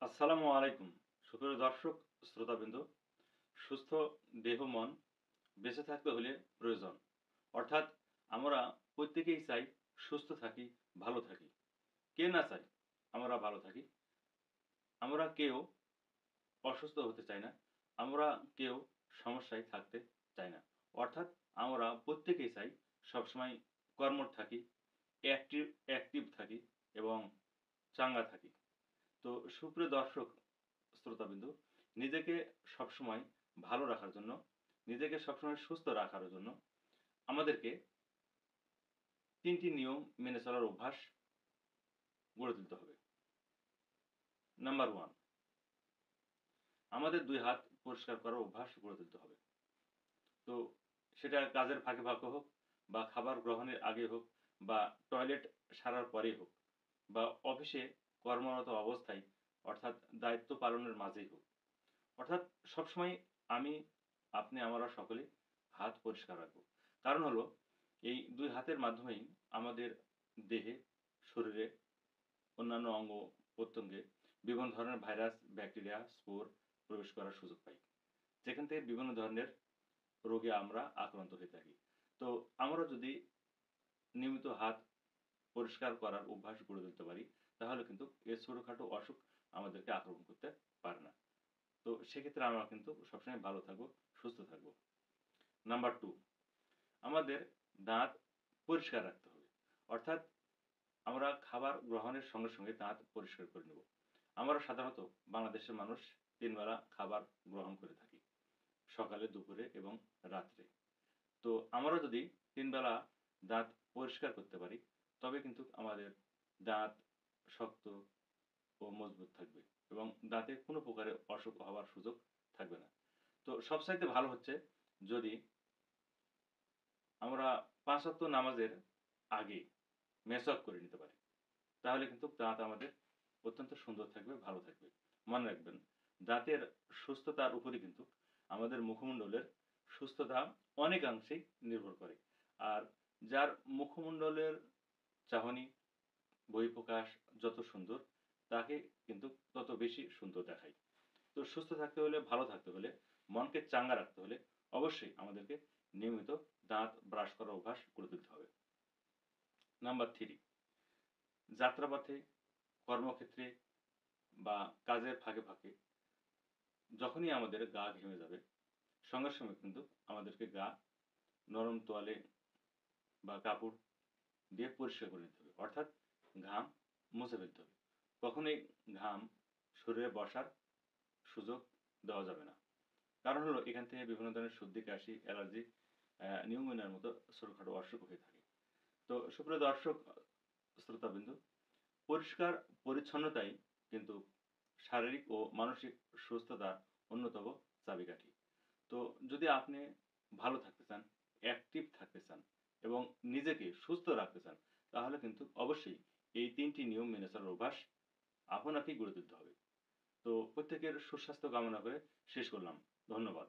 আসসালামু আলাইকুম সুপ্রিয় দর্শক শ্রোতাবৃন্দ। সুস্থ দেহ মন বেঁচে থাকতে হলে প্রয়োজন, অর্থাৎ আমরা প্রত্যেকেই চাই সুস্থ থাকি, ভালো থাকি। কে না চাই আমরা ভালো থাকি? আমরা কেউ অসুস্থ হতে চাই না, আমরা কেউ সমস্যায় থাকতে চাই না। অর্থাৎ আমরা প্রত্যেকেই চাই সবসময় কর্মঠ থাকি, অ্যাক্টিভ থাকি এবং চাঙ্গা থাকি। তো সুপ্রিয় দর্শক শ্রোতাবিন্দু, নিজেকে সবসময় ভালো রাখার জন্য, নিজেকে সবসময় সুস্থ রাখার জন্য আমাদেরকে ৩ টি নিয়ম মেনে চলার অভ্যাস গড়ে তুলতে হবে। নাম্বার 1, আমাদের ২ হাত পরিষ্কার করার অভ্যাস গড়ে তুলতে হবে। তো সেটা কাজের ফাঁকে ফাঁকে হোক, বা খাবার গ্রহণের আগে হোক, বা টয়লেট সারার পরেই হোক, বা অফিসে কর্মরত অবস্থায়, অর্থাৎ দায়িত্ব পালনের মাঝেই হোক। অর্থাৎ সবসময় আমি, আপনি, আমরা সকলে হাত পরিষ্কার রাখবো। কারণ হলো এই ২ হাতের মাধ্যমেই আমাদের দেহে, শরীরে, অন্যান্য অঙ্গ-প্রত্যঙ্গে বিভিন্ন ধরনের ভাইরাস, ব্যাকটেরিয়া, স্পোর প্রবেশ করার সুযোগ পাই। যেখান থেকে বিভিন্ন ধরনের রোগে আমরা আক্রান্ত হয়ে থাকি। তো আমরা যদি নিয়মিত হাত পরিষ্কার করার অভ্যাস গড়ে তুলতে পারি, তাহলে কিন্তু এই ছোটখাটো অসুখ আমাদেরকে আক্রমণ করতে পারে না। তো সেক্ষেত্রে আমরা কিন্তু সবসময় ভালো থাকবো, সুস্থ থাকবো। নাম্বার 2, আমাদের দাঁত পরিষ্কার রাখতে হবে। অর্থাৎ আমরা খাবার গ্রহণের সঙ্গে সঙ্গে দাঁত পরিষ্কার করে নেব। আমরা সাধারণত বাংলাদেশের মানুষ ৩ বেলা খাবার গ্রহণ করে থাকি। সকালে, দুপুরে এবং রাত্রে। তো আমরা যদি ৩ বেলা দাঁত পরিষ্কার করতে পারি, তবে কিন্তু আমাদের দাঁত শক্ত ও মজবুত থাকবে এবং দাঁতে কোনো প্রকারের অসুখ হওয়ার সুযোগ থাকবে না। তো সবচাইতে ভালো হচ্ছে যদি আমরা ৫ ওয়াক্ত নামাজের আগে মেসওয়াক করে নিতে পারি। তাহলে কিন্তু দাঁত আমাদের অত্যন্ত সুন্দর থাকবে, ভালো থাকবে। মনে রাখবেন, দাঁতের সুস্থতার উপরে কিন্তু আমাদের মুখমণ্ডলের সুস্থতা অনেকাংশেই নির্ভর করে। আর যার মুখমণ্ডলের চাহনি, বহিঃপ্রকাশ যত সুন্দর, তাকে কিন্তু তত বেশি সুন্দর দেখায়। তো সুস্থ থাকতে হলে, ভালো থাকতে হলে, মনকে চাঙ্গা রাখতে হলে অবশ্যই আমাদেরকে নিয়মিত দাঁত ব্রাশ করার অভ্যাস গড়ে তুলতে হবে। নাম্বার 3, যাত্রাপথে, কর্মক্ষেত্রে বা কাজের ফাঁকে ফাঁকে যখনই আমাদের গা ঘেমে যাবে, সঙ্গে সঙ্গে কিন্তু আমাদেরকে গা নরম তোয়ালে বা কাপড় দিয়ে পরিষ্কার করে নিতে হবে। অর্থাৎ ঘাম মুছে ফেলতে হবে। কখনোই ঘাম শরীরে বসার সুযোগ দেওয়া যাবে না। কারণ হলো এখান থেকে বিভিন্ন ধরনের সর্দি, কাশি, অ্যালার্জি, নিউমোনিয়ার মতো ছোটখাটো অসুখ হয়ে থাকে। তো সুপ্রিয় দর্শক শ্রোতাবিন্দু, পরিষ্কার পরিচ্ছন্নতাই কিন্তু শারীরিক ও মানসিক সুস্থতার অন্যতম চাবিকাঠি। তো যদি আপনি ভালো থাকতে চান, অ্যাক্টিভ থাকতে চান এবং নিজেকে সুস্থ রাখতে চান, তাহলে কিন্তু অবশ্যই এই ৩ টি নিয়ম মেনে চলার অভ্যাস আপনাকেই গড়ে তুলতে হবে। তো প্রত্যেকের সুস্বাস্থ্য কামনা করে শেষ করলাম। ধন্যবাদ।